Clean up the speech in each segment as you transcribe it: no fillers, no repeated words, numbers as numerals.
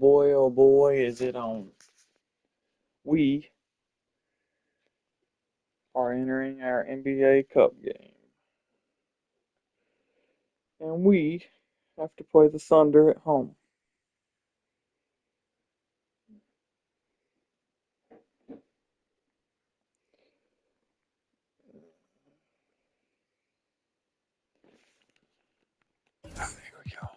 oh boy, is it on. We are entering our NBA Cup game. And we have to play the Thunder at home. Here we go.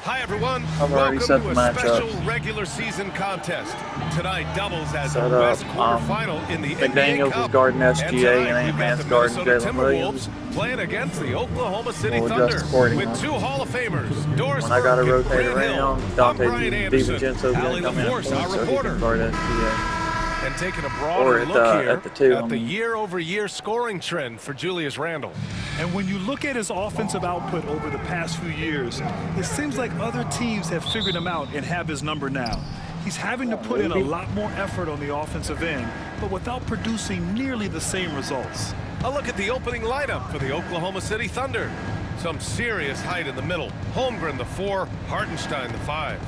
Hi everyone, I've already welcome set to the a special matchups. regular season contest. Tonight doubles as Set the up, West quarterfinal in the NBA McDaniels Cup. is guarding SGA and tonight we've got Ant-Man's the guarding Minnesota Jalen Williams. Timberwolves playing against the Oklahoma City We'll Thunder adjust accordingly. with two Hall of Famers, Doris When I gotta Burke and rotate Grant Hill. around, I'm Dante Brian Anderson, DiVincenzo's Allie gonna come in LaForce, at our point so he reporter. can guard SGA. And taking a Or broader at look the- here at the two, at the year-over-year scoring trend for Julius Randle. And when you look at his offensive output over the past few years, it seems like other teams have figured him out and have his number now. He's having to put in a lot more effort on the offensive end, but without producing nearly the same results. A look at the opening lineup for the Oklahoma City Thunder. Some serious height in the middle. Holmgren the 4, Hartenstein the 5.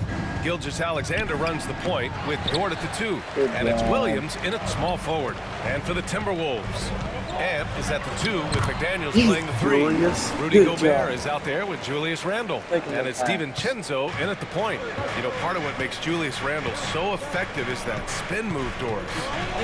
Gilgeous-Alexander runs the point with Dort at the 2. And it's Williams in at small forward. And for the Timberwolves, Ant is at the 2 with McDaniels playing the 3. Julius, Rudy good Gobert job. is out there with Julius Randle. And it's DiVincenzo in at the point. You know, part of what makes Julius Randle so effective is that spin move, Doris.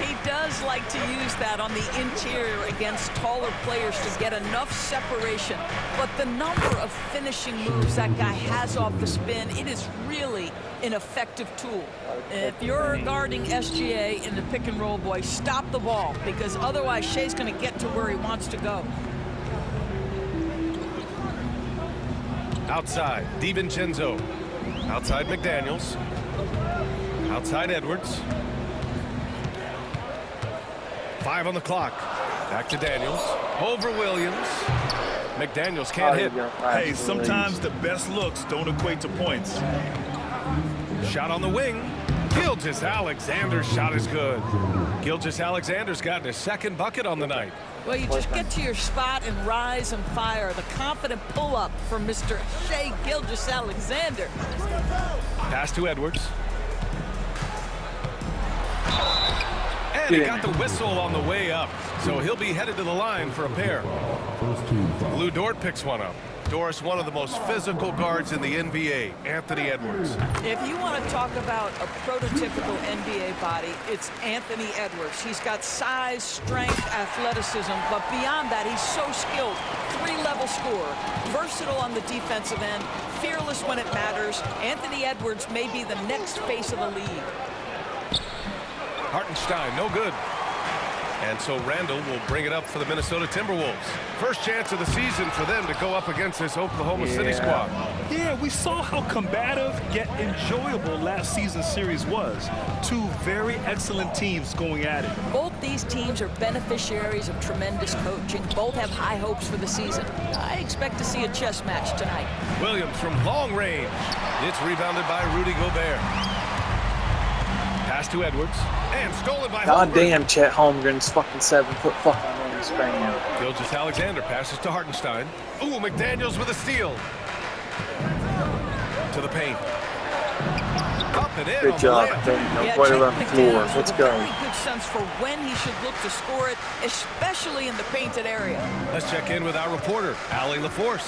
He does like to use that on the interior against taller players to get enough separation. But the number of finishing moves that guy has off the spin, it is really an effective tool. If you're guarding SGA in the pick and roll, boy, stop the ball, because otherwise Shea's going to get to where he wants to go. Outside, DiVincenzo. Outside, McDaniels. Outside, Edwards. 5 on the clock. Back to Daniels. Over Williams. McDaniels can't hit. Hey, sometimes the best looks don't equate to points. Shot on the wing. Gilgeous-Alexander's shot is good. Gilgeous-Alexander's gotten his second bucket on the night. Well, you just get to your spot and rise and fire. The confident pull-up from Mr. Shea Gilgeous-Alexander. Pass to Edwards. And he got the whistle on the way up, so he'll be headed to the line for a pair. Lou Dort picks one up. Doris, one of the most physical guards in the NBA, Anthony Edwards. If you want to talk about a prototypical NBA body, it's Anthony Edwards. He's got size, strength, athleticism, but beyond that, he's so skilled. 3-level scorer, versatile on the defensive end, fearless when it matters. Anthony Edwards may be the next face of the league. Hartenstein, no good. And so Randle will bring it up for the Minnesota Timberwolves. First chance of the season for them to go up against this Oklahoma City squad. Yeah, we saw how combative yet enjoyable last season's series was. Two very excellent teams going at it. Both these teams are beneficiaries of tremendous coaching. Both have high hopes for the season. I expect to see a chess match tonight. Williams from long range. It's rebounded by Rudy Gobert. Pass to Edwards. And stolen by God Holmgren. damn, Chet Holmgren's fucking 7-foot fucking wingspan. Gilgeous-Alexander passes to Hartenstein. Ooh, McDaniels with a steal. To the paint. Up and in Good on job, the layup. Daniel. Right around the floor. McDaniels Let's with go. a very good sense for when he should look to score it, especially in the painted area. Let's check in with our reporter, Allie LaForce.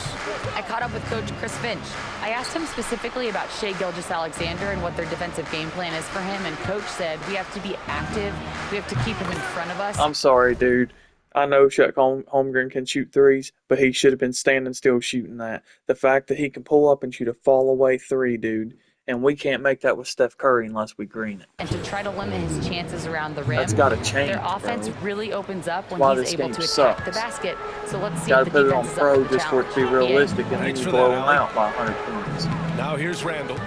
I caught up with Coach Chris Finch. I asked him specifically about Shea Gilgeous-Alexander and what their defensive game plan is for him, and Coach said we have to be active, we have to keep him in front of us. I'm sorry, dude. I know Chet Holmgren can shoot threes, but he should have been standing still shooting that. The fact that he can pull up and shoot a fall-away 3, dude, and we can't make that with Steph Curry unless we green it. And to try to limit his chances around the rim. That's got to change, Their offense bro. really opens up when Why he's this able game to attack sucks. the basket. So let's see Got if to the put it on defense is up pro for the just for it to be challenge. realistic, and then Thanks you for blow that, them Allie. out by 100 points. Now here's Randle.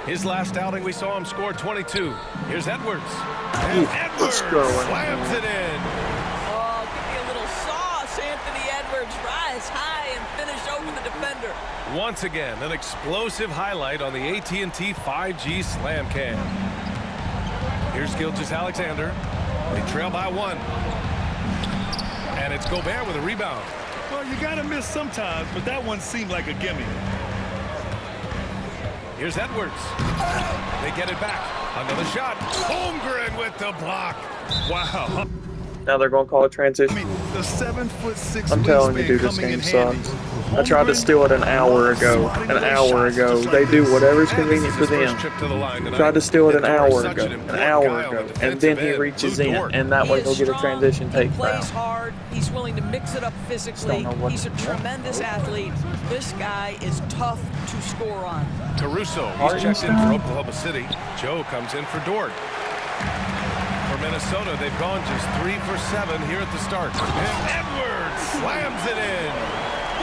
His last outing, we saw him score 22. Here's Edwards. And Edwards let's go. slams it in. Oh, give me a little sauce, Anthony Edwards. Rise high and finish over the defender. Once again, an explosive highlight on the AT&T 5G Slam Cam. Here's Gilgeous-Alexander. They trail by 1. And it's Gobert with a rebound. Well, you got to miss sometimes, but that one seemed like a gimme. Here's Edwards. They get it back. Another shot. Holmgren with the block. Wow. Now they're going to call it transition. I mean, the 7'6" I'm telling you, dude, this game sucks. I tried to steal it an hour ago. An hour ago. They do whatever's convenient for them. Tried to steal it an hour ago. An hour ago. And then he reaches in. And that way he'll get a transition take He plays foul. hard. He's willing to mix it up physically. He's a tremendous athlete. This guy is tough to score on. Caruso, he's checked in for Oklahoma City. Joe comes in for Dort. For Minnesota, they've gone just 3 for 7 here at the start. And Edwards slams it in.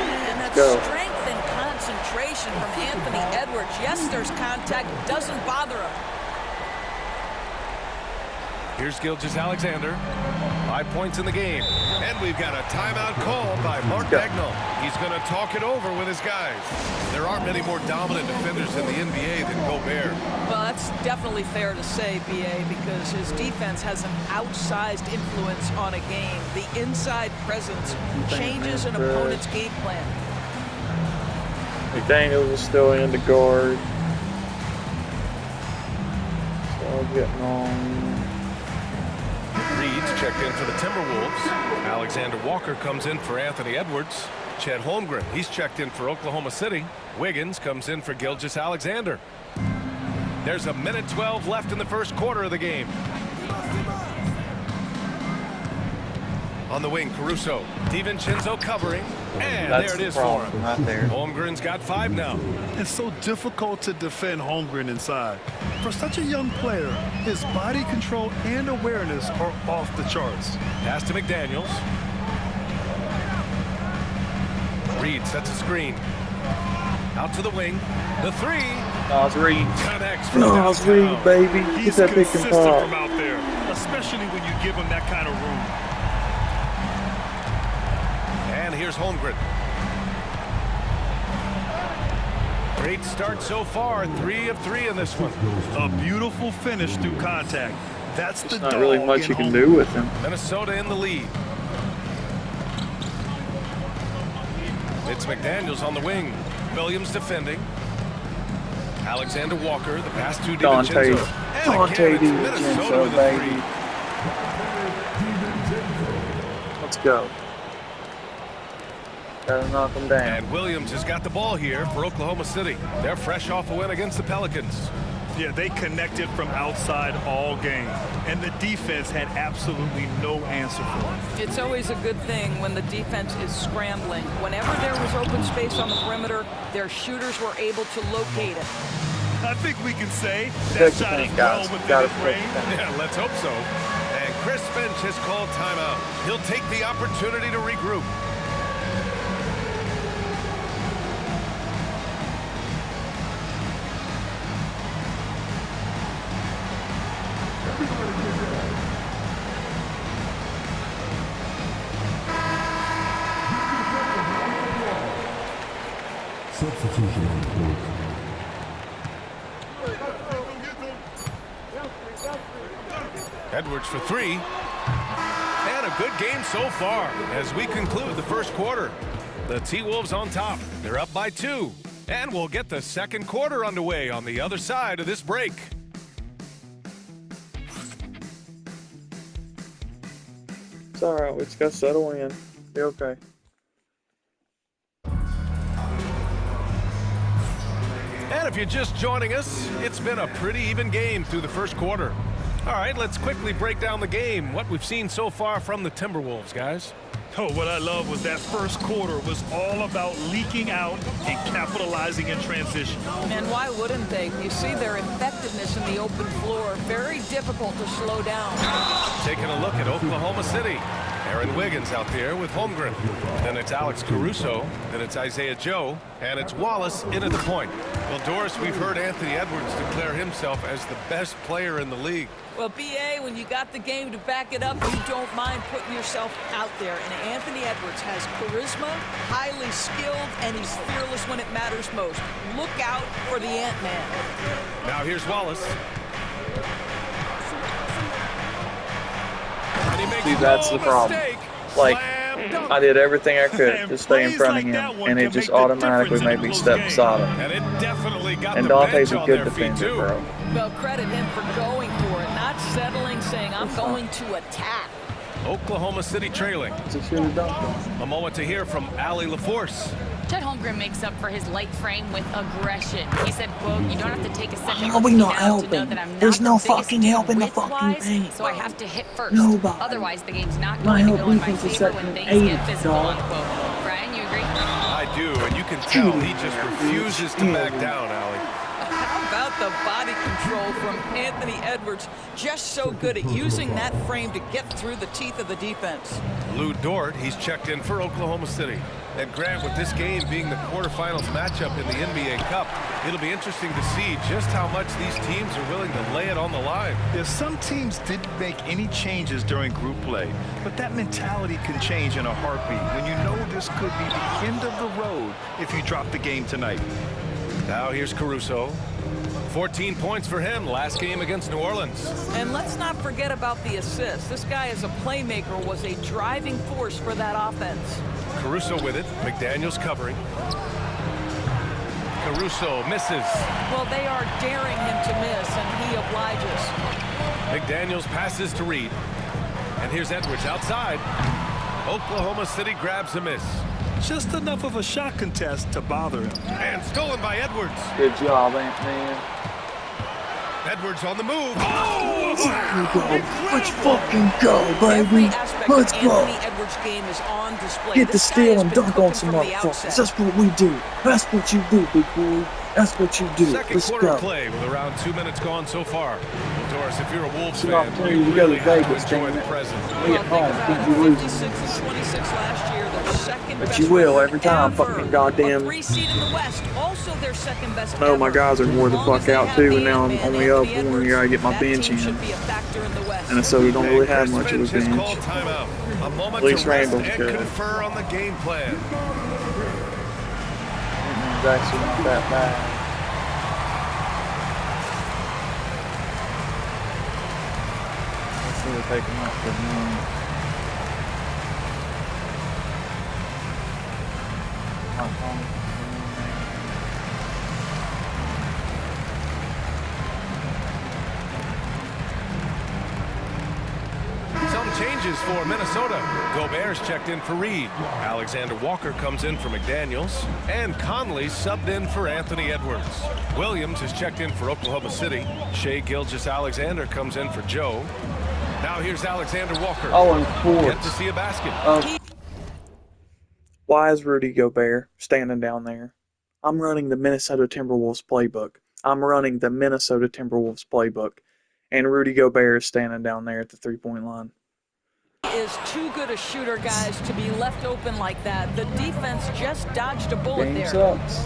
And that strength and concentration from Anthony Edwards. Yes, there's contact. Doesn't bother him. Here's Gilgeous-Alexander. 5 points in the game. And we've got a timeout call by Mark Dagnall. He's going to talk it over with his guys. There aren't many more dominant defenders in the NBA than Gobert. Well, that's definitely fair to say, B.A., because his defense has an outsized influence on a game. The inside presence changes an opponent's game plan. McDaniels is still in the guard. So getting on. Reed's checked in for the Timberwolves. Alexander Walker comes in for Anthony Edwards. Chet Holmgren, he's checked in for Oklahoma City. Wiggins comes in for Gilgeous-Alexander. There's a minute 12 left in the first quarter of the game. On the wing, Caruso. DiVincenzo covering. And That's there it is the for problem him. right there. Holmgren's got 5 now. It's so difficult to defend Holmgren inside. For such a young player, his body control and awareness are off the charts. Pass to McDaniels. Reed sets a screen. Out to the wing. The 3. Nas Reed. Connects from Nas downtown. Reed, baby. Get He's that pick and consistent pop. from out there, especially when you give him that kind of room. And here's Holmgren. Great start so far. 3 of 3 in this one. A beautiful finish through contact. That's the There's not dog really much in you can Holmgren. do with him. Minnesota in the lead. It's McDaniels on the wing. Williams defending. Alexander Walker, the pass to Dante. DiVincenzo. And Dante again, it's Minnesota DiVincenzo, with a baby. 3. Let's go. Gotta knock him down. And Williams has got the ball here for Oklahoma City. They're fresh off a win against the Pelicans. Yeah, they connected from outside all game, and the defense had absolutely no answer for it. It's always a good thing when the defense is scrambling. Whenever there was open space on the perimeter, their shooters were able to locate it. I think we can say that Take the shot is paint, well guys. within Gotta its protect range. the paint. Yeah, let's hope so. And Chris Finch has called timeout. He'll take the opportunity to regroup. Substitution on the court. Edwards for 3. And a good game so far as we conclude the first quarter. The T-Wolves on top. They're up by 2. And we'll get the second quarter underway on the other side of this break. It's alright, we just gotta settle in. Be okay. And if you're just joining us, it's been a pretty even game through the first quarter. All right, let's quickly break down the game, what we've seen so far from the Timberwolves, guys. Oh, what I love was that first quarter was all about leaking out and capitalizing in transition. And why wouldn't they? You see their effectiveness in the open floor. Very difficult to slow down. Taking a look at Oklahoma City. Aaron Wiggins out there with Holmgren. Then it's Alex Caruso. Then it's Isaiah Joe. And it's Wallace in at the point. Well, Doris, we've heard Anthony Edwards declare himself as the best player in the league. Well, B.A., when you got the game to back it up, you don't mind putting yourself out there. And Anthony Edwards has charisma, highly skilled, and he's fearless when it matters most. Look out for the Ant-Man. Now here's Wallace. And he makes See, that's no the problem. mistake. Like, Slam dunk. I did everything I could And to stay in plays front like of that him, one and it can just make the automatically difference in a made me close step game. beside him. And it definitely got And the Dante's bench a on good their feet, defender, too. bro. Well, credit him for going for it, not settling, saying, I'm going to attack. Oklahoma City trailing. He should have dunked on him. A moment to hear from Allie LaForce. Chet Holmgren makes up for his light frame with aggression. He said, quote, you don't have to take a second How are look we not down to know helping? that I'm There's not no the biggest fucking dude help in the fucking width-wise, paint, so I bro. have to hit first. Nobody. Otherwise, the game's not My going to help go in my defense is favor set when to things 80, get physical, dog. unquote. Brian, you agree? I do, and you can tell he just refuses to back down, Allie. How about the body control from Anthony Edwards? Just so good at using that frame to get through the teeth of the defense. Lou Dort, he's checked in for Oklahoma City. And Grant, with this game being the quarterfinals matchup in the NBA Cup, it'll be interesting to see just how much these teams are willing to lay it on the line. Yeah, some teams didn't make any changes during group play, but that mentality can change in a heartbeat when you know this could be the end of the road if you drop the game tonight. Now here's Caruso. 14 points for him last game against New Orleans. And let's not forget about the assist. This guy as a playmaker was a driving force for that offense. Caruso with it. McDaniels covering. Caruso misses. Well, they are daring him to miss, and he obliges. McDaniels passes to Reed. And here's Edwards outside. Oklahoma City grabs a miss. Just enough of a shot contest to bother him. And stolen by Edwards. Good job, man. Edwards on the move. Let's fucking go, Every baby. aspect Let's of go. Anthony Edwards' game is on display. Get the This guy steal has and been dunk on cooking some from the motherfuckers. outset. That's what we do. That's what you do, big boy. That's what you do. Second Let's quarter go. play with around 2 minutes gone so far. Well, Doris, if you're a Wolves It's an fan, opportunity you to go to really have to Vegas, enjoy damn the it. present. We Well, at home. think Can't about be it, losing. 56 and 26 last year, their second But best you will record every time, ever. fucking goddamn. A 3 seed in the West, also their second best No, my ever. guys are wore the As long fuck as they out have too, the and now I'm Ant-Man, only up Anthony when I gotta get my Edwards, bench that team in. should be a factor in the West. Minnesota don't really have Chris much of a Finch has bench. called timeout. A moment At least to rest Randall's and good. confer on the game plan. It's actually not that bad. Let's see if they can up the moon. Some changes for Minnesota. Gobert's checked in for Reed. Alexander Walker comes in for McDaniels. And Conley subbed in for Anthony Edwards. Williams is checked in for Oklahoma City. Shea Gilgeous-Alexander comes in for Joe. Now here's Alexander Walker. Oh, and Yet to fourth. see a basket. Why is Rudy Gobert standing down there? I'm running the Minnesota Timberwolves playbook. And Rudy Gobert is standing down there at the three-point line. He is too good a shooter, guys, to be left open like that. The defense just dodged a bullet Game there. sucks.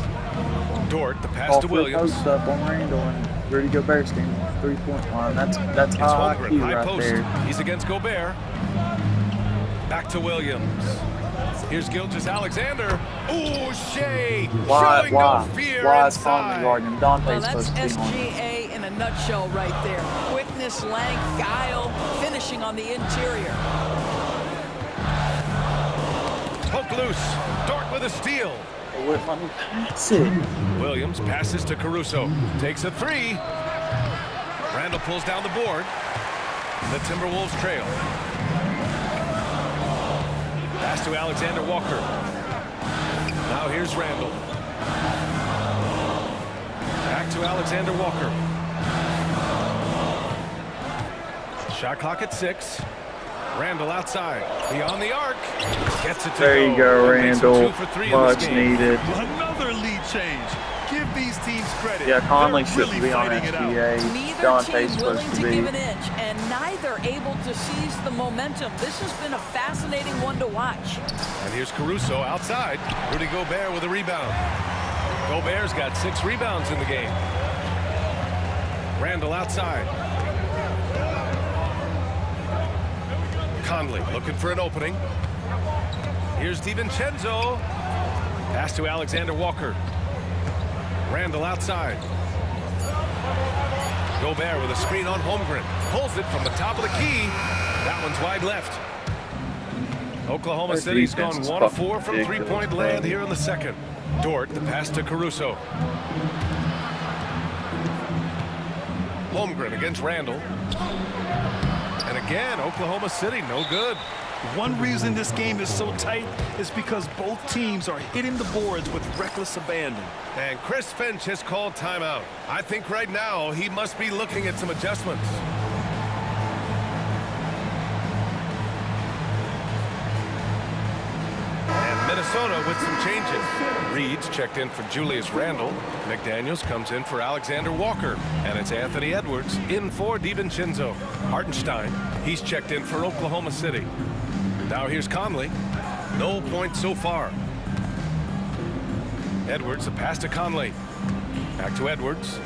Dort, the pass Off to the Williams. post up on Randall and Rudy Gobert standing at the three-point line. That's It's high Holmgren, IQ high right post. there. He's against Gobert. Back to Williams. Here's Gilgeous-Alexander. Ooh, Shea. Showing no fear Why is Conley inside. guarding him? Well, Dante's that's supposed to be on him. SGA in a nutshell right there. Quickness, length, guile, finishing on the interior. Poke loose. Dort with a steal. They wouldn't let me pass it. Williams passes to Caruso. Takes a three. Randall pulls down the board. The Timberwolves trail. Pass to Alexander Walker. Now here's Randall. Back to Alexander Walker. Shot clock at 6. Randall outside. Beyond the arc. Gets it to There you go, And makes him Randall. 2 for 3 in this Much game. needed. Another lead change. Give these teams credit. Yeah, Conley They're shouldn't really be on fighting it out. SGA. Neither Dante's team supposed willing to to be. give an inch, and neither able to seize the momentum. This has been a fascinating one to watch. And here's Caruso outside. Rudy Gobert with a rebound. Gobert's got 6 rebounds in the game. Randall outside. Conley looking for an opening. Here's DiVincenzo. Pass to Alexander Walker. Randall outside. Gobert with a screen on Holmgren. Pulls it from the top of the key. That one's wide left. Oklahoma Their City's defense gone is 1 of 4 fucking from ridiculous, three-point bro. land here in the second. Dort, the pass to Caruso. Holmgren against Randall. And again, Oklahoma City, no good. One reason this game is so tight is because both teams are hitting the boards with reckless abandon. And Chris Finch has called timeout. I think right now he must be looking at some adjustments. And Minnesota with some changes. Reed's checked in for Julius Randle. McDaniels comes in for Alexander Walker. And it's Anthony Edwards in for DiVincenzo. Hartenstein, he's checked in for Oklahoma City. Now here's Conley. No points so far. Edwards, the pass to Conley. Back to Edwards.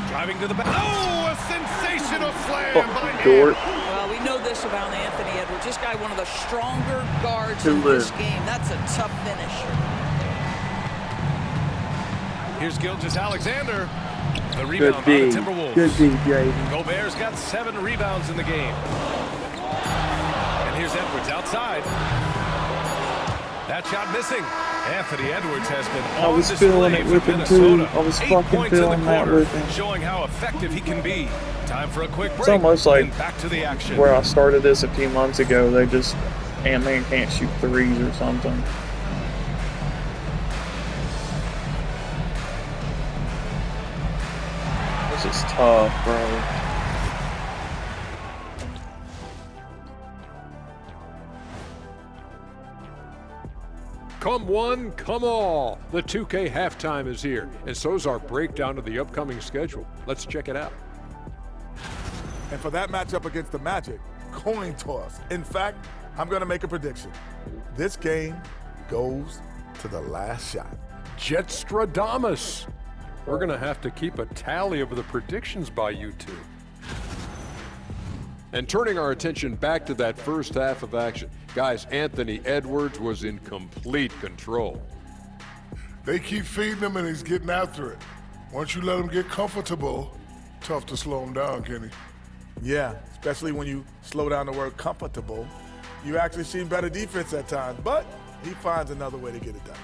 Driving to the back. Oh, a sensational slam by Dort. Well, we know this about Anthony Edwards. This guy, one of the stronger guards To in this live. game. That's a tough finish. Here's Gilgeous-Alexander. The Good rebound by the D. Timberwolves. Good D, Jaden. Gobert's got 7 rebounds in the game. And here's Edwards outside. That shot missing. Anthony Edwards has been I on was display feeling it for with him too. Minnesota. I was 8 fucking points in feeling the that quarter, with him. showing how effective he can be. Time for a quick break. It's almost like and back to the action. where I started this a few months ago. They just, Ant-Man can't shoot threes or something. This is tough, bro. Come one, come all. The 2K halftime is here, and so's our breakdown of the upcoming schedule. Let's check it out. And for that matchup against the Magic, coin toss. In fact, I'm going to make a prediction. This game goes to the last shot. Jetstradamus. We're going to have to keep a tally of the predictions by you two. And turning our attention back to that first half of action, guys, Anthony Edwards was in complete control. They keep feeding him and he's getting after it. Once you let him get comfortable, tough to slow him down, Kenny. Yeah, especially when you slow down the word comfortable. You actually see better defense at times, but he finds another way to get it done.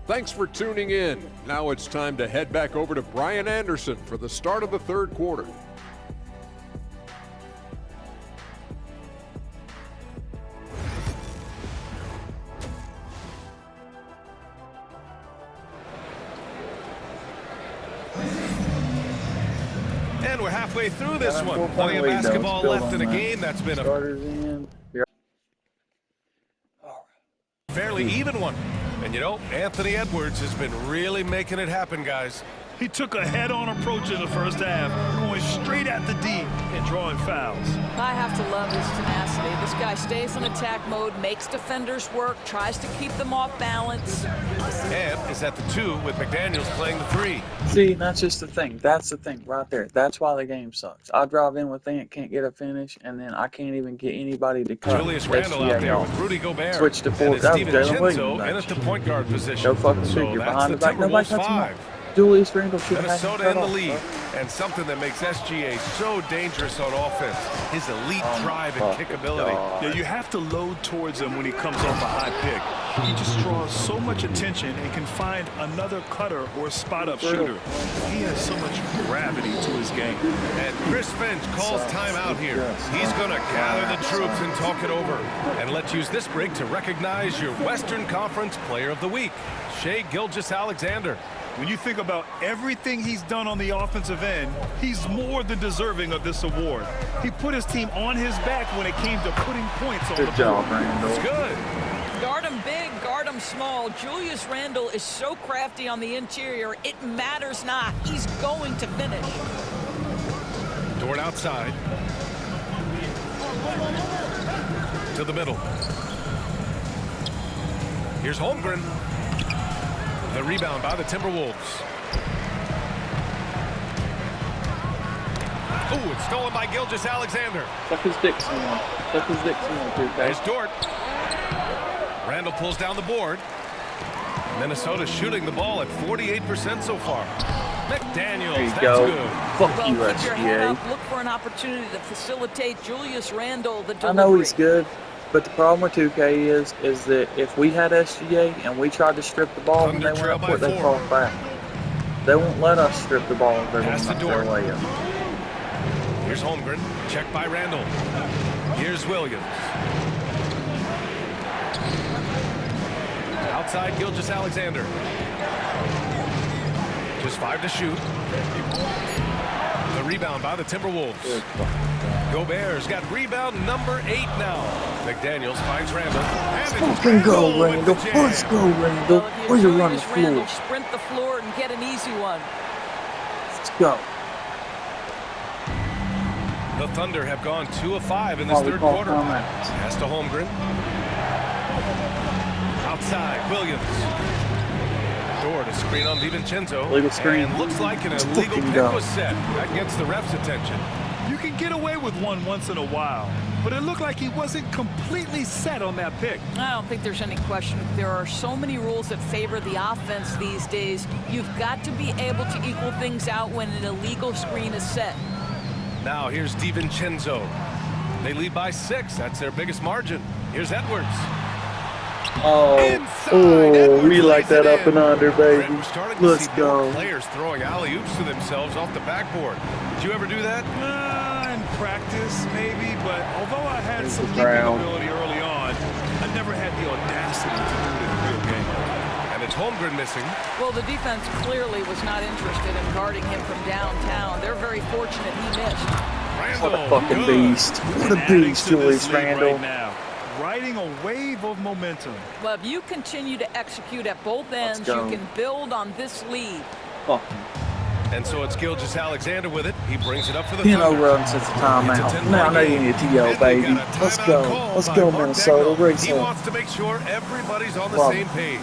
Thanks for tuning in. Now it's time to head back over to Brian Anderson for the start of the third quarter. And we're halfway through this Got a one. 4-point Plenty of lead, though. basketball Still left on in a that. game that's been a Starters in. fairly even one. And you know, Anthony Edwards has been really making it happen, guys. He took a head-on approach in the first half, going straight at the D and drawing fouls. I have to love his tenacity. This guy stays in attack mode, makes defenders work, tries to keep them off balance. And is at the 2 with McDaniels playing the 3. See, that's just the thing. That's the thing right there. That's why the game sucks. I drive in with Ant, can't get a finish, and then I can't even get anybody to cut. Julius Randle out there off. with Rudy Gobert. Switch to and four. it's That was Jalen Williams, DiVincenzo in at actually. the point guard position. Go fucking so figure. that's Behind the back. Nobody Timberwolves cuts him off. 5. Julius Randle should have Minnesota cut in the off, lead, bro. and something that makes SGA so dangerous on offense, his elite drive and fucking kickability. God. Yeah, you have to load towards him when he comes off a high pick. He just draws so much attention and can find another cutter or spot-up shooter. He has so much gravity to his game. And Chris Finch calls timeout here. He's going to gather the troops and talk it over. And let's use this break to recognize your Western Conference Player of the Week, Shai Gilgeous-Alexander. When you think about everything he's done on the offensive end, he's more than deserving of this award. He put his team on his back when it came to putting points on the Good job, board. Randle. It's good. Guard him big, guard him small. Julius Randle is so crafty on the interior, it matters not. He's going to finish. Dort outside. To the middle. Here's Holmgren. The rebound by the Timberwolves. Ooh, it's stolen by Gilgeous-Alexander. Suck his dick some more. Suck his dick some more, too, There's guys. Dort. Randall pulls down the board. Minnesota shooting the ball at 48% so far. McDaniels, There you that's go. good. Fuck Well, you, keep your head SGA. up. Look for an opportunity to facilitate Julius Randle the delivery. I know he's good, but the problem with 2K is that if we had SGA and we tried to strip the ball when Thunder they went trail up by court, they 4. fall back. They won't let us strip the ball if they're Pass going to up their Dort. layup. Here's Holmgren. Checked by Randall. Here's Williams. Outside Gilgeous-Alexander. Just 5 to shoot. The rebound by the Timberwolves. Gobert's got rebound number 8 now. McDaniels finds Randall. Fucking go, Randall. Let's go, Randall. Well, if Way you're to run the Julius floor. Randle, sprint the floor and get an easy one. Let's go. The Thunder have gone 2 of 5 in this Probably third call quarter. timeout. Pass to Holmgren. Outside, Williams. Dort, a screen on DiVincenzo. Legal screen. And looks like an Let's illegal fucking pick go. was set. That gets the ref's attention. You can get away with one once in a while, but it looked like he wasn't completely set on that pick. I don't think there's any question. There are so many rules that favor the offense these days. You've got to be able to equal things out when an illegal screen is set. Now here's DiVincenzo. They lead by 6. That's their biggest margin. Here's Edwards. Oh, we like that up and under, baby. We're starting to Let's see more go. players throwing alley-oops to themselves off the backboard. Did you ever do that? In practice, maybe, but although I had There's some the leaping crowd. ability early on, I never had the audacity to do it in a real game. And it's Holmgren missing. Well, the defense clearly was not interested in guarding him from downtown. They're very fortunate he missed. Randall, What a fucking good. beast. What And a adding beast, to this Julius lead Randle. right now, riding a wave of momentum. Well, if you continue to execute at both ends, go. you can build on this lead. Fuck. And so it's Gilgeous-Alexander with it. He brings it up for the 10-0 Thunder. run since the It's a timeout. 10-point Now I know you game. need a TO, And baby. we got a Let's timeout go. call Let's by go, Mark Minnesota. Daigneault. Race He on. wants to make sure everybody's on the Love same it. page.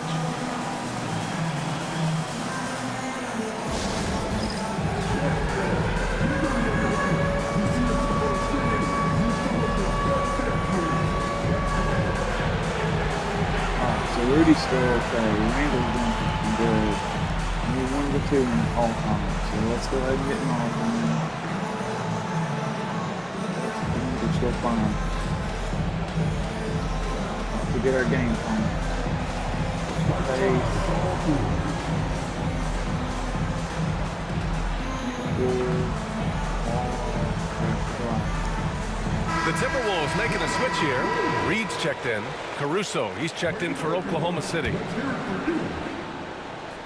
So Rudy's still okay. Randall's doing fucking good. We need 1 to 2 in all time. So let's go ahead and get an all time. We're still fine. Don't forget our game plan. The Timberwolves making a switch here. Reed's checked in. Caruso, he's checked in for Oklahoma City.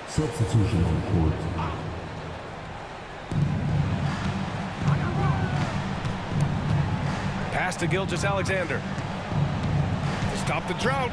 Substitution on court. Pass to Gilgeous-Alexander. Stop the drought.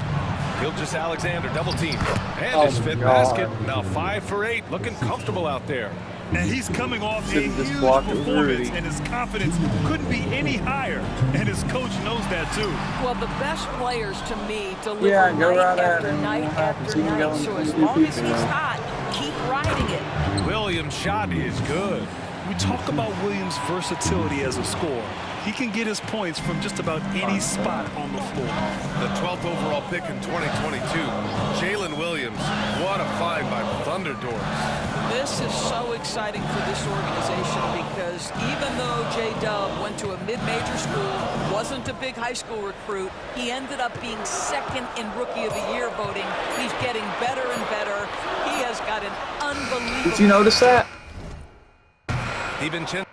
Gilgeous-Alexander double team. And Oh his my fifth God. basket. Now 5 for 8. Looking comfortable out there. And he's coming off a Should've just huge blocked it with performance, Rudy. and his confidence couldn't be any higher. And his coach knows that too. Well, the best players to me deliver Yeah, go night right at after him. night What happens? after He can go night. and So as do long as people. he's hot, keep riding it. Williams' shot is good. We talk about Williams' versatility as a scorer. He can get his points from just about any spot on the floor. The 12th overall pick in 2022. Jalen Williams. What a find by the Thunder Doors. This is so exciting for this organization because even though J-Dub went to a mid-major school, wasn't a big high school recruit, he ended up being second in Rookie of the Year voting. He's getting better and better. He has got an unbelievable... Did you notice that? DiVincenzo.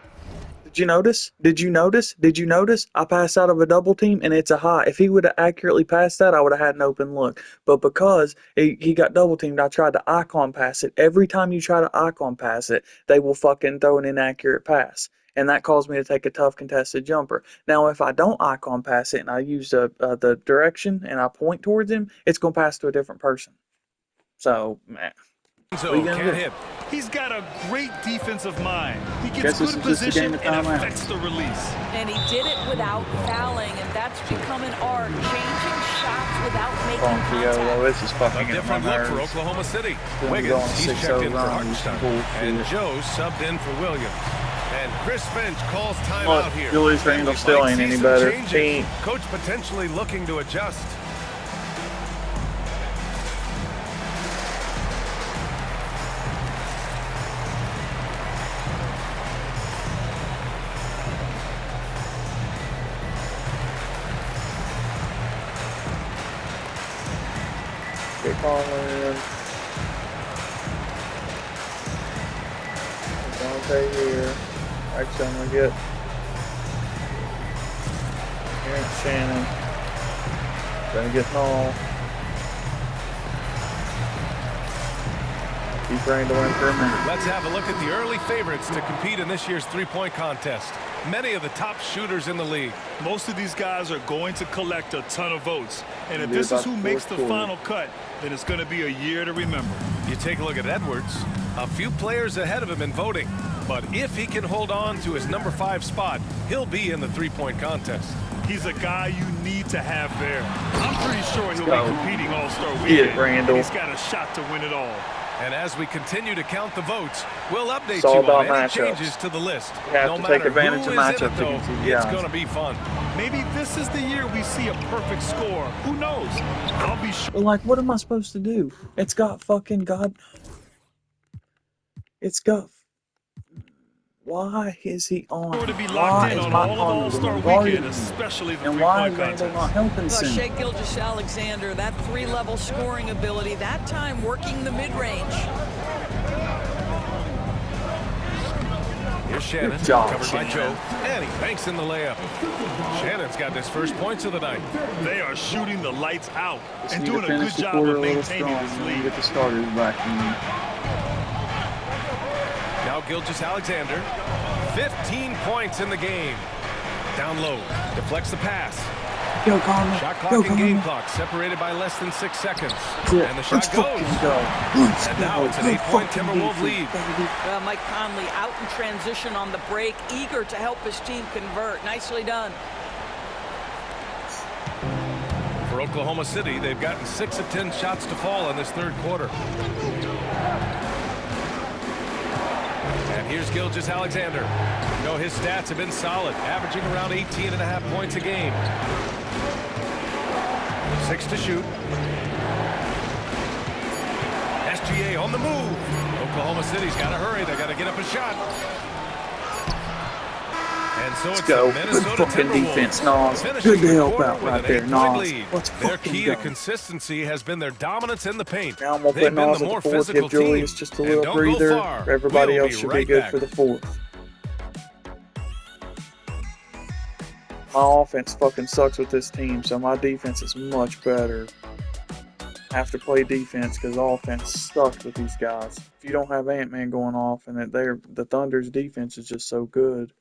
Did you notice? Did you notice? Did you notice? I passed out of a double team and it's a high. If he would have accurately passed that, I would have had an open look. But because he got double teamed, I tried to icon pass it. Every time you try to icon pass it, they will fucking throw an inaccurate pass. And that caused me to take a tough contested jumper. Now, if I don't icon pass it and I use the direction and I point towards him, it's going to pass to a different person. So, man. So can't hit. He's got a great defensive mind. He Guess gets this good is just a game position of and timeout. affects the release. And he did it without fouling, and that's become an art, changing shots without making contact. This is fucking A different look for Oklahoma City. Gonna go on Wiggins, a he's 6-0 checked in for run. Hartenstein. Bullshit. And Joe subbed in for Williams. And Chris Finch calls Look, timeout here. Julius And Randle we still might ain't see any some better. changes. He ain't. Coach potentially looking to adjust. fall in. Dante here. Actually, I'm going to get Aaron Shannon. Going to get Hall. Keep Randall in for a minute. Let's have a look at the early favorites to compete in this year's three-point contest. Many of the top shooters in the league. Most of these guys are going to collect a ton of votes. And if this is who makes the final cut, then it's going to be a year to remember. You take a look at Edwards. A few players ahead of him in voting. But if he can hold on to his number 5 spot, he'll be in the three-point contest. He's a guy you need to have there. I'm pretty sure he'll be competing All-Star Get Weekend. it, Randall. He's got a shot to win it all. And as we continue to count the votes, we'll update It's all you on about any matchups. changes to the list. You have No to matter take advantage who of is in matchups it, though, against these it's guys. going to be fun. Maybe this is the year we see a perfect score. Who knows? I'll be sure. But like, what am I supposed to do? It's got fucking God. It's got. Why is he on? To be Why locked in is on my all of partner All-Star guarding Weekend, me? especially the And why three-point is Randall contest. not helping Well, Sim? Shai Gilgeous-Alexander, that 3-level scoring ability, that time working the mid-range. Here's Shannon, Good job, covered by Shannon. Joe, and he banks in the layup. Shannon's got his first points of the night. They are shooting the lights out Just and need to doing a finish good the job quarter of a little maintaining strong, this and then lead. get the starters back in. Now Gilgeous-Alexander, 15 points in the game. Down low, deflects the pass. Go, Conley. Shot Go, clock and game Conley. clock separated by less than 6 seconds. Yeah, And the let's shot goes. fucking go. Let's And go. now it's an Good 8-point fucking Timberwolves defense, lead. baby. Mike Conley out in transition on the break, eager to help his team convert. Nicely done. For Oklahoma City, they've gotten 6 of 10 shots to fall in this third quarter. And here's Gilgeous-Alexander. You know, his stats have been solid, averaging around 18.5 points a game. 6 to shoot. SGA on the move. Oklahoma City's got to hurry. They got to get up a shot. And so Let's it's go. the Good Minnesota fucking Timberwolves defense, Nas. finishing Good to the help quarter out with right an there, 8-point Nas. lead. Let's Their fucking key go. to consistency has been their dominance in the paint. Now I'm going to They've put been Nas the at more the fourth, physical give Julius team. just a And little don't go breather. far. Everybody We'll else be should be right good back. for the fourth. My offense fucking sucks with this team, so my defense is much better. Have to play defense because offense sucks with these guys. If you don't have Ant-Man going off, and that the Thunder's defense is just so good.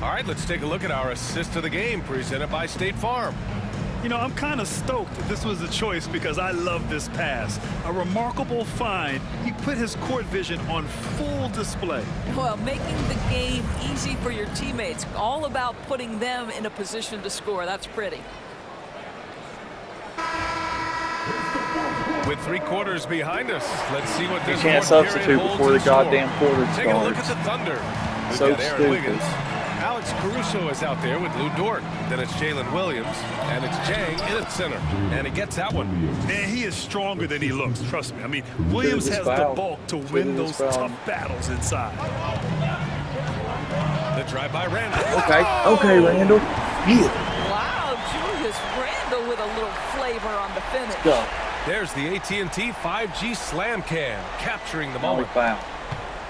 All right, let's take a look at our assist of the game presented by State Farm. You know, I'm kind of stoked that this was a choice because I love this pass. A remarkable find. He put his court vision on full display. Well, making the game easy for your teammates. All about putting them in a position to score. That's pretty. With 3 quarters behind us, let's see what You this can't fourth period substitute holds before in the store. goddamn quarter Take a look at starts. the Thunder. We've So got Aaron stupid. Wiggins. Alex Caruso is out there with Lou Dort. Then it's Jalen Williams. And it's Jang in at center. And he gets that one. Man, he is stronger than he looks, trust me. I mean, Williams has the bulk to win those tough battles inside. The drive by Randall. Okay, Randall. Yeah. Wow, Julius Randle with a little flavor on the finish. Go. There's the AT&T 5G Slam Cam, capturing the moment. Foul.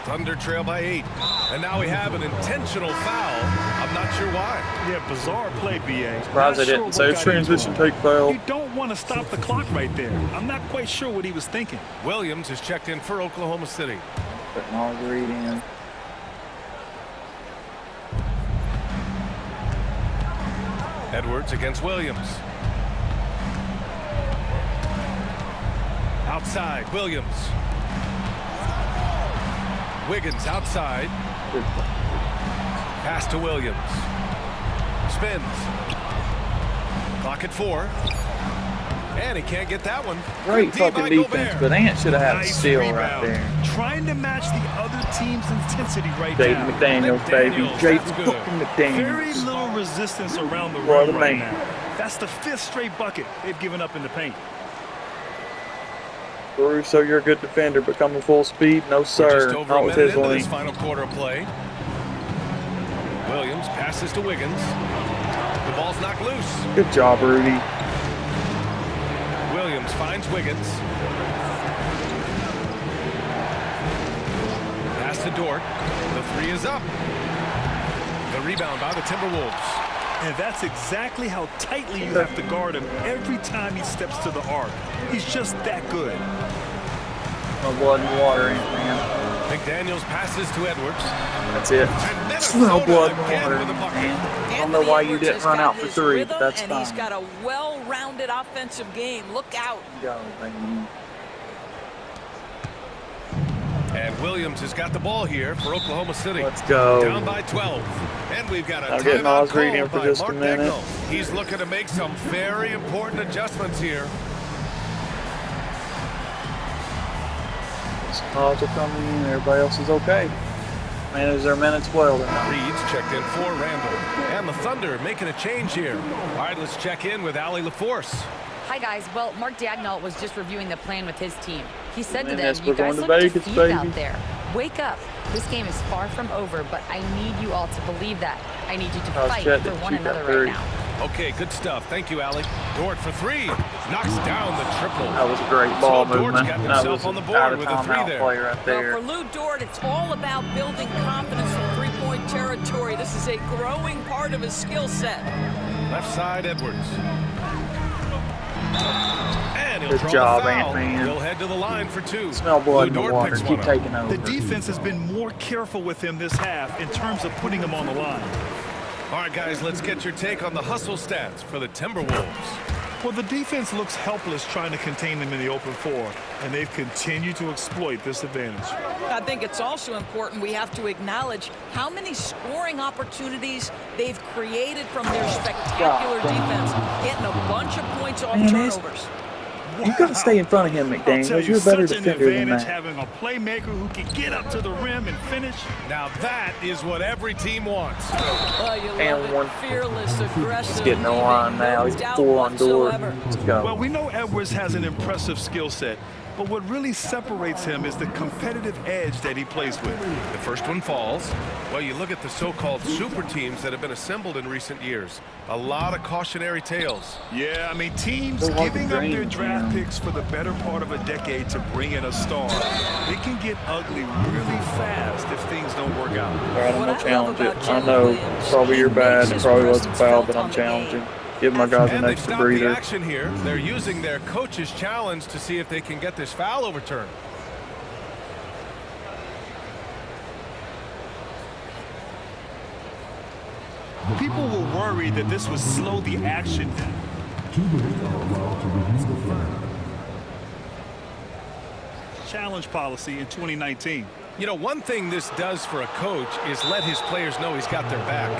Thunder trail by 8. And now we have an intentional foul. I'm not sure why. Yeah, bizarre play, BA. Surprised they didn't say transition take foul. You don't want to stop the clock right there. I'm not quite sure what he was thinking. Williams is checked in for Oklahoma City. Put Marguerite in. Edwards against Williams. Outside, Williams. Wiggins outside. Pass to Williams. Spins. Clock at 4. And he can't get that one. Great Good D fucking by defense, Gobert. but Ant should have had a Nice steal rebound. right there. Trying to match the other team's intensity right Jaden now. McDaniels, baby. McDaniels, Jaden that's good. fucking Very McDaniels. little resistance around the What rim a right man. now. That's the 5th straight bucket they've given up in the paint. Caruso, you're a good defender, but coming full speed, no We're sir. just over Not a with minute his into lane. this final quarter of play. Williams passes to Wiggins. The ball's knocked loose. Good job, Rudy. Williams finds Wiggins. Pass to Dort. The three is up. The rebound by the Timberwolves. And that's exactly how tightly you have to guard him every time he steps to the arc. He's just that good. My blood and water, ain't man. McDaniels passes to Edwards. That's it. Smell blood and water, man. I don't know why you didn't run out for three, but that's and fine. he's got a well-rounded offensive game. Look out. Go, baby. And Williams has got the ball here for Oklahoma City. Let's go. Down by 12. And we've got a I'm getting timeout Oz reading called for by just Mark a minute. Dagnall. He's looking to make some very important adjustments here. Calls are coming in. Everybody else is okay. Manage their minutes well tonight. Reed's checked in for Randall. And the Thunder making a change here. All right, let's check in with Allie LaForce. Hi, guys. Well, Mark Dagnall was just reviewing the plan with his team. He said to And them, that's you we're going guys to look Vegas, defeated baby. out there. Wake up. This game is far from over, but I need you all to believe that. I need you to How's fight Chet for that one shoot that another three? right now. Okay, good stuff. Thank you, Allie. Dort for three. Knocks down the triple. That was a great ball So Dort's movement. got That himself was on the an board out of with a three timeout there. play right there. Well, for Lou Dort, it's all about building confidence from three-point territory. This is a growing part of his skill set. Left side, Edwards. And he'll Good draw job, the foul. Ant-Man. He'll head to the line for two. Smell blood in Lou the Dort water. picks Keep one up. taking over. The defense has been more careful with him this half in terms of putting him on the line. All right, guys, let's get your take on the hustle stats for the Timberwolves. Well, the defense looks helpless trying to contain them in the open floor, and they've continued to exploit this advantage. I think it's also important we have to acknowledge how many scoring opportunities they've created from their spectacular defense, getting a bunch of points off turnovers. You got to stay in front of him, I'll tell McDaniels. you, You're a better such an defender than advantage that. having a playmaker who can get up to the rim and finish. Now that is what every team wants. Oh, you And love it. one. Fearless, aggressive. He's getting the line now. He's doubt 4 on door. whatsoever. Let's go. Well, we know Edwards has an impressive skill set, but what really separates him is the competitive edge that he plays with. The first one falls. Well, you look at the so-called super teams that have been assembled in recent years. A lot of cautionary tales. Yeah, I mean, teams They're like giving up their dreams, draft man. picks for the better part of a decade to bring in a star. It can get ugly really fast if things don't work out. All right, I'm What going I to challenge love it. about I Jalen know Williams, probably you're he bad. makes It his probably wasn't presence foul, felt but on I'm the challenging. game. Give my guys And an they've extra stopped the breather. action here. They're using their coach's challenge to see if they can get this foul overturned. People were worried that this would slow the action down. Two minutes are allowed to review the flag. Challenge policy in 2019. You know, one thing this does for a coach is let his players know he's got their back.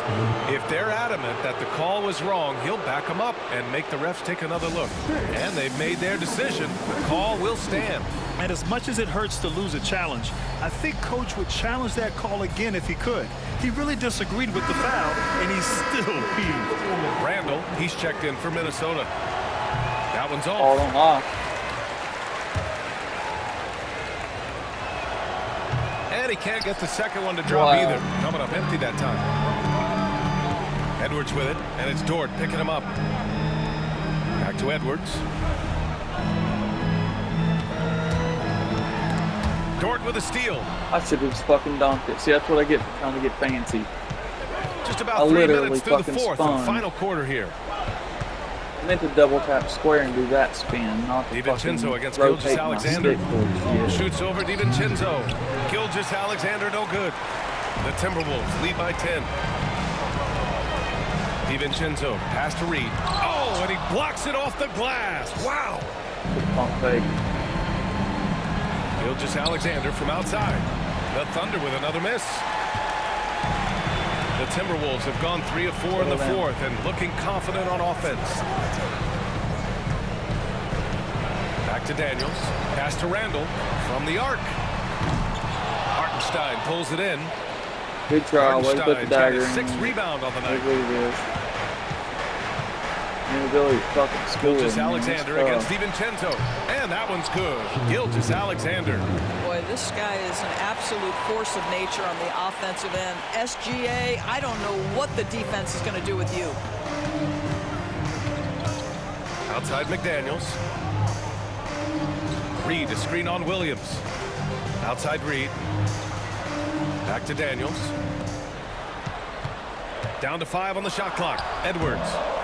If they're adamant that the call was wrong, he'll back them up and make the refs take another look. And they've made their decision. The call will stand. And as much as it hurts to lose a challenge, I think Coach would challenge that call again if he could. He really disagreed with the foul, and he's still peeved. Randall, he's checked in for Minnesota. That one's All off. on lock. And he can't get the second one to drop Wow. either. Coming up empty that time. Edwards with it, and it's Dort picking him up. Back to Edwards. Dort with a steal. I should have fucking dunked it. See, that's what I get for trying to get fancy. Just I about 3 literally minutes through the fucking fourth spun. and final quarter here. I meant to double tap square and do that spin, not the DiVincenzo fucking against rotate Gilgeous my Alexander. stick bullshit. Shoots over DiVincenzo. Gilgeous Alexander no good. The Timberwolves lead by 10. DiVincenzo pass to Reed. Oh, and he blocks it off the glass. Wow. Pump fake. Gilgeous Alexander from outside. The Thunder with another miss. The Timberwolves have gone 3 of 4 in the fourth and looking confident on offense. Back to Daniels. Pass to Randall from the arc. Hartenstein pulls it in. Good try. Way to put the Hartenstein's got dagger his in. sixth rebound on the That's night. what it is. Inability to fucking score. Gilgeous man. Alexander It's against tough. DiVincenzo. And that one's good. Gilgeous Alexander. Boy, this guy is an absolute force of nature on the offensive end. SGA, I don't know what the defense is going to do with you. Outside McDaniels. Reed to screen on Williams. Outside Reed. Back to Daniels. Down to 5 on the shot clock. Edwards.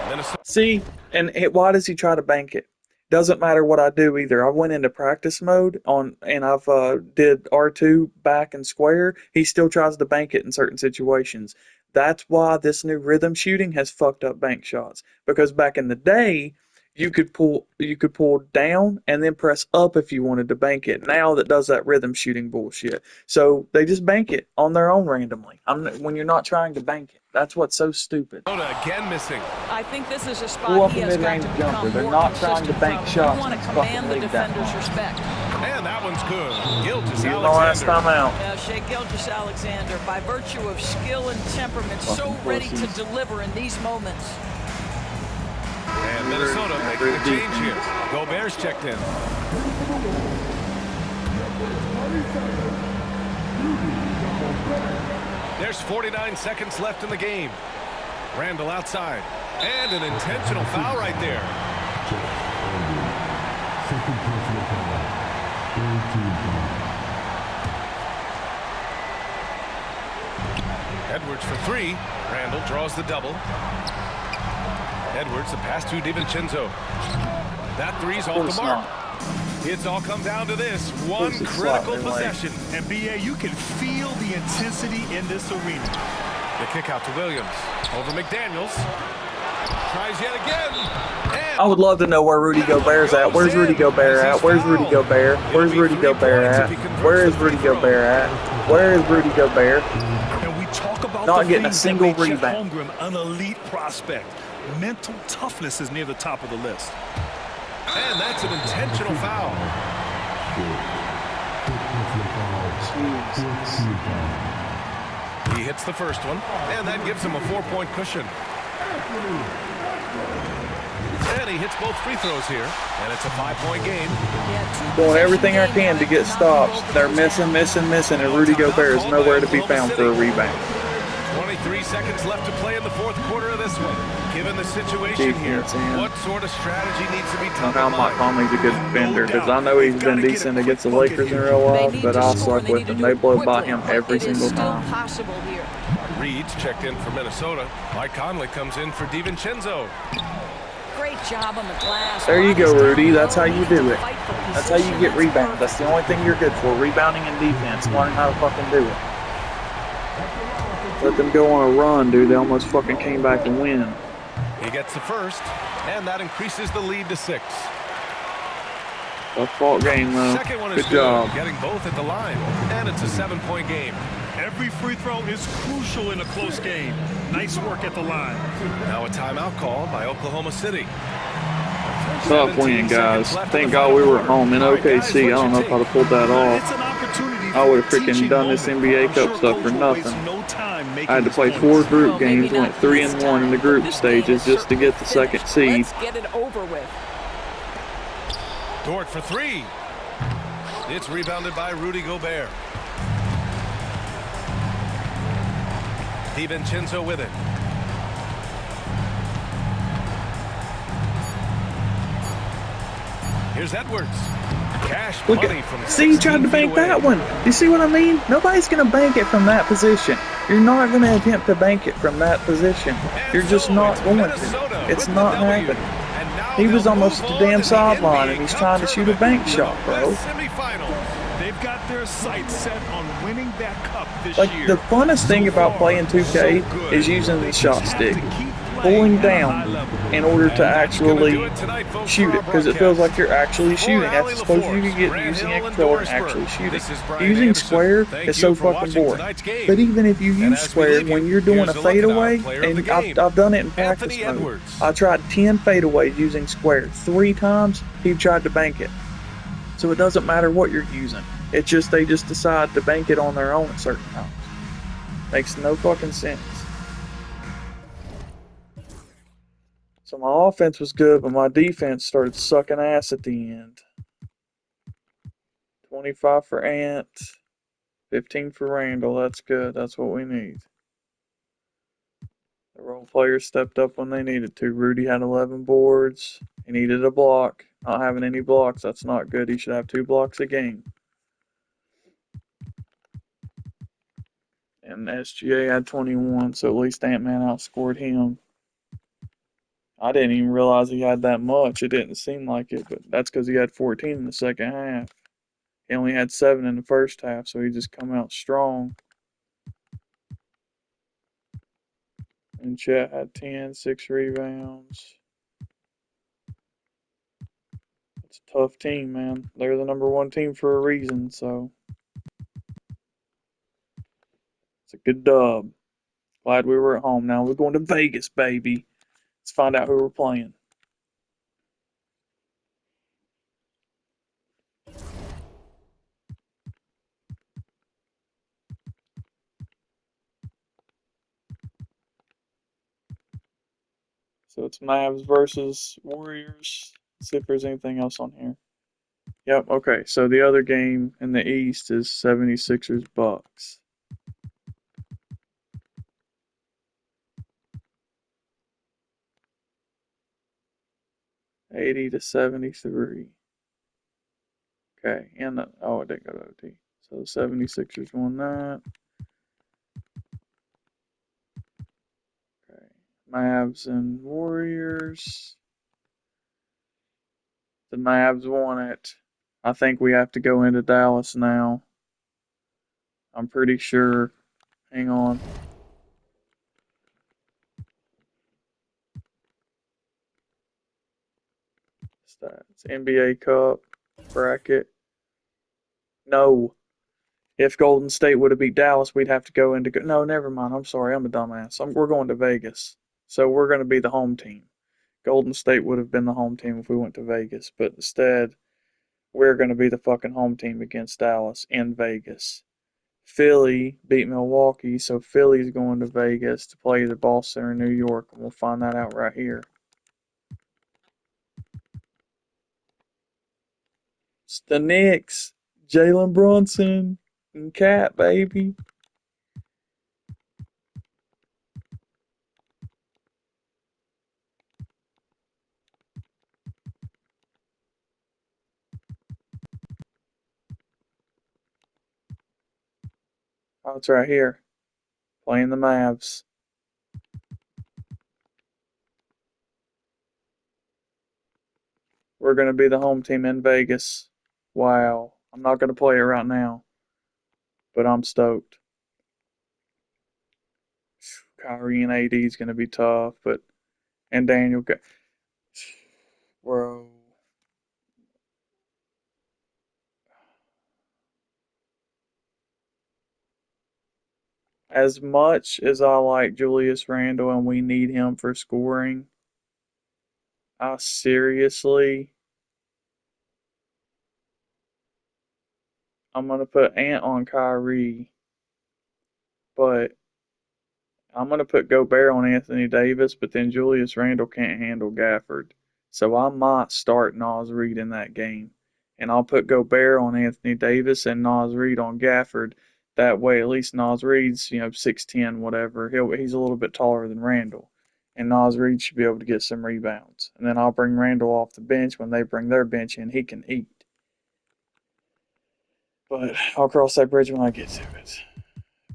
Minnesota. See, and why does he try to bank it? Doesn't matter what I do either. I went into practice mode and I've did R2 back and square. He still tries to bank it in certain situations. That's why this new rhythm shooting has fucked up bank shots. Because back in the day, you could pull down and then press up if you wanted to bank it. Now that does that rhythm shooting bullshit. So they just bank it on their own randomly. When you're not trying to bank it. That's what's so stupid. Again missing. I think this is a spot Pull up he a has got mid-range to jumper. become They're more not trying to consistent bank from. shots. You want to It's command fucking the league that defender's long. respect. And that one's good. Gilgis You're the last time Alexander. out. Yeah, Shea Gilgeous-Alexander, by virtue of skill and temperament, so Fucking ready to pussies. deliver in these moments. And Minnesota making a change here. Gobert's checked in. There's 49 seconds left in the game. Randall outside. And an intentional foul right there. Second personal foul. Third team foul. Edwards for 3. Randall draws the double. Edwards, the pass to DiVincenzo. That three's off the mark. It's all come down to this one critical possession. And BA, you can feel the intensity in this arena. The kick out to Williams. Over McDaniels. Tries yet again. And I would love to know where Rudy Gobert's at. Where's Rudy Gobert at? Where's Rudy Gobert? Where's Rudy Gobert at? Where is Rudy Gobert at? Where is Rudy Gobert? And we talk about Not the getting a things single that make Chet rebound. Holmgren an elite prospect. Mental toughness is near the top of the list. And that's an intentional foul. Fifth personal foul. Fourth team foul. He hits the first one, and that gives him a 4-point cushion. And he hits both free throws here, and it's a 5-point game. Doing everything I can to get stops. They're missing, and Rudy Gobert is nowhere to be found for a rebound. 23 seconds left to play in the fourth quarter of this one. Given the situation here, Defense, yeah. what sort of strategy needs to be top Now of Mike mind? Conley's a good defender because I know he's been decent against the Lakers in real life, but I suck with them. They blow by him every single time. Possible here. Reed's checked in for Minnesota. Mike Conley comes in for DiVincenzo. Great job on the glass. There you go, Honest Rudy. down That's how low. you Need do to it. fight for That's how you position. get rebounds. That's the only thing you're good for, rebounding and defense. Learn how to fucking do it. Let them go on a run, dude. They almost fucking came back to win. He gets the first, and that increases the lead to 6. Tough fought game, though. Second one is Good job. Getting both at the line, and it's a 7-point game. Every free throw is crucial in a close game. Nice work at the line. Now a timeout call by Oklahoma City. Tough win, guys. Thank God we were at home in OKC. I don't know if I'd have pulled that It's off. an opportunity I would have for a freaking teaching done this moment. NBA I'm Cup sure stuff Coach for will waste nothing. no time making I had to his play points. 4 group Well, maybe games, went not 3 this and 1 in the time, group but this stages game is just to get the certainly second seed. Let's get it over with. Dort for 3. It's rebounded by Rudy Gobert. DiVincenzo with it. Here's Edwards. Cash Look money at, from see, you 16 tried to feet bank away. that one. You see what I mean? Nobody's going to bank it from that position. You're not going to attempt to bank it from that position. And You're just so not it's going Minnesota to. It's with the not W. happening. And now He was they'll almost move at on the damn to sideline, NBA and he's Cup trying to shoot a tournament. bank shot, bro. West semifinals. They've got their sights set on winning that cup this Like, year. the funnest thing So about far, playing 2K so good. is using They the just shot have stick. to keep Pulling playing at a high down level. in order And to that's gonna do actually it tonight, folks, shoot for it, our because it feels like broadcast. you're actually For shooting. Allie That's supposed LaForce, you can get Grant using Hill, and controller and Dorisburg. actually shooting. This is Brian Using Anderson. square Thank is you so for fucking watching boring. tonight's game. But even if you And use as we square, leave you, when you're doing here's a a look at our fadeaway, player of and the game, I've done it in practice Anthony mode. Edwards. I tried 10 fadeaways using square. 3 times, he tried to bank it. So it doesn't matter what you're using. It's just they just decide to bank it on their own at certain times. Makes no fucking sense. So my offense was good, but my defense started sucking ass at the end. 25 for Ant, 15 for Randall. That's good. That's what we need. The role players stepped up when they needed to. Rudy had 11 boards. He needed a block. Not having any blocks, that's not good. He should have 2 blocks a game. And SGA had 21, so at least Ant-Man outscored him. I didn't even realize he had that much. It didn't seem like it, but that's because he had 14 in the second half. He only had 7 in the first half, so he just come out strong. And Chet had 10, 6 rebounds. It's a tough team, man. They're the number 1 team for a reason, so it's a good dub. Glad we were at home. Now we're going to Vegas, baby. Let's find out who we're playing. So it's Mavs versus Warriors. Let's see if there's anything else on here. Yep, okay. So the other game in the East is 76ers Bucks. 80-73. Okay, and it didn't go to OT. So the 76ers won that. Okay. Mavs and Warriors. The Mavs won it. I think we have to go into Dallas now. I'm pretty sure. Hang on. Stats. NBA Cup bracket. No. If Golden State would have beat Dallas, we'd have to go into. No, never mind. I'm sorry. I'm a dumbass. We're going to Vegas. So we're going to be the home team. Golden State would have been the home team if we went to Vegas. But instead, we're going to be the fucking home team against Dallas in Vegas. Philly beat Milwaukee, so Philly's going to Vegas to play either Boston or New York, and we'll find that out right here. It's the Knicks, Jalen Brunson, and Cat, baby. Oh, it's right here. Playing the Mavs. We're going to be the home team in Vegas. Wow. I'm not going to play it right now, but I'm stoked. Kyrie and AD is going to be tough, and Daniel, bro. As much as I like Julius Randle and we need him for scoring, I seriously, I'm going to put Ant on Kyrie, but I'm going to put Gobert on Anthony Davis, but then Julius Randle can't handle Gafford. So I might start Nas Reed in that game. And I'll put Gobert on Anthony Davis and Nas Reed on Gafford. That way, at least Nas Reed's, 6'10", whatever. He's a little bit taller than Randle. And Nas Reed should be able to get some rebounds. And then I'll bring Randle off the bench. When they bring their bench in, he can eat. But I'll cross that bridge when I get to it.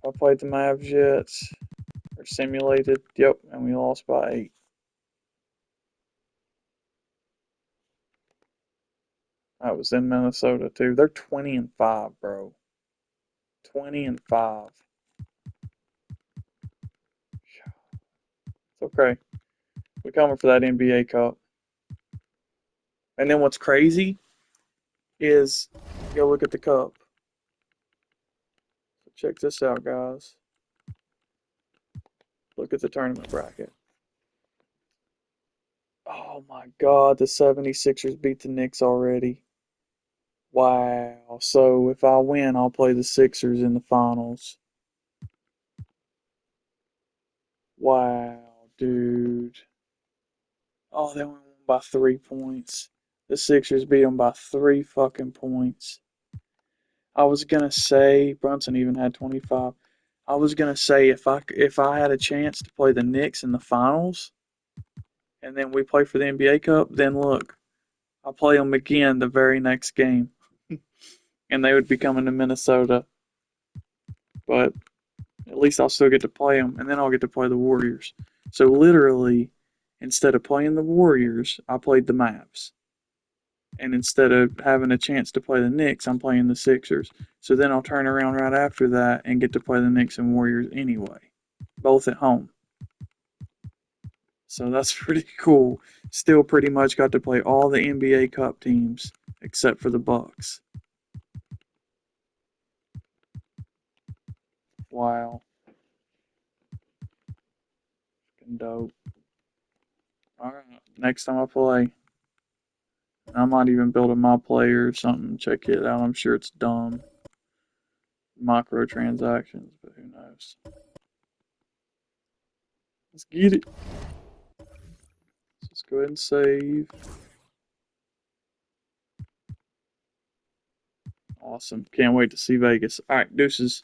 I played the Mavs yet. Or simulated. Yep, and we lost by 8. I was in Minnesota too. They're 20-5, bro. 20-5. It's okay. We're coming for that NBA Cup. And then what's crazy is go look at the cup. Check this out, guys. Look at the tournament bracket. Oh my god, the 76ers beat the Knicks already. Wow. So if I win, I'll play the Sixers in the finals. Wow, dude. Oh, they won by 3 points. The Sixers beat them by 3 fucking points. I was gonna say Brunson even had 25. I was gonna say if I had a chance to play the Knicks in the finals, and then we play for the NBA Cup, then look, I'll play them again the very next game, and they would be coming to Minnesota. But at least I'll still get to play them, and then I'll get to play the Warriors. So literally, instead of playing the Warriors, I played the Mavs. And instead of having a chance to play the Knicks, I'm playing the Sixers. So then I'll turn around right after that and get to play the Knicks and Warriors anyway, both at home. So that's pretty cool. Still pretty much got to play all the NBA Cup teams except for the Bucks. Wow. Fucking dope. Alright, next time I play, I might even build a my player or something. Check it out. I'm sure it's dumb. Microtransactions, but who knows. Let's get it. Let's go ahead and save. Awesome. Can't wait to see Vegas. Alright, deuces.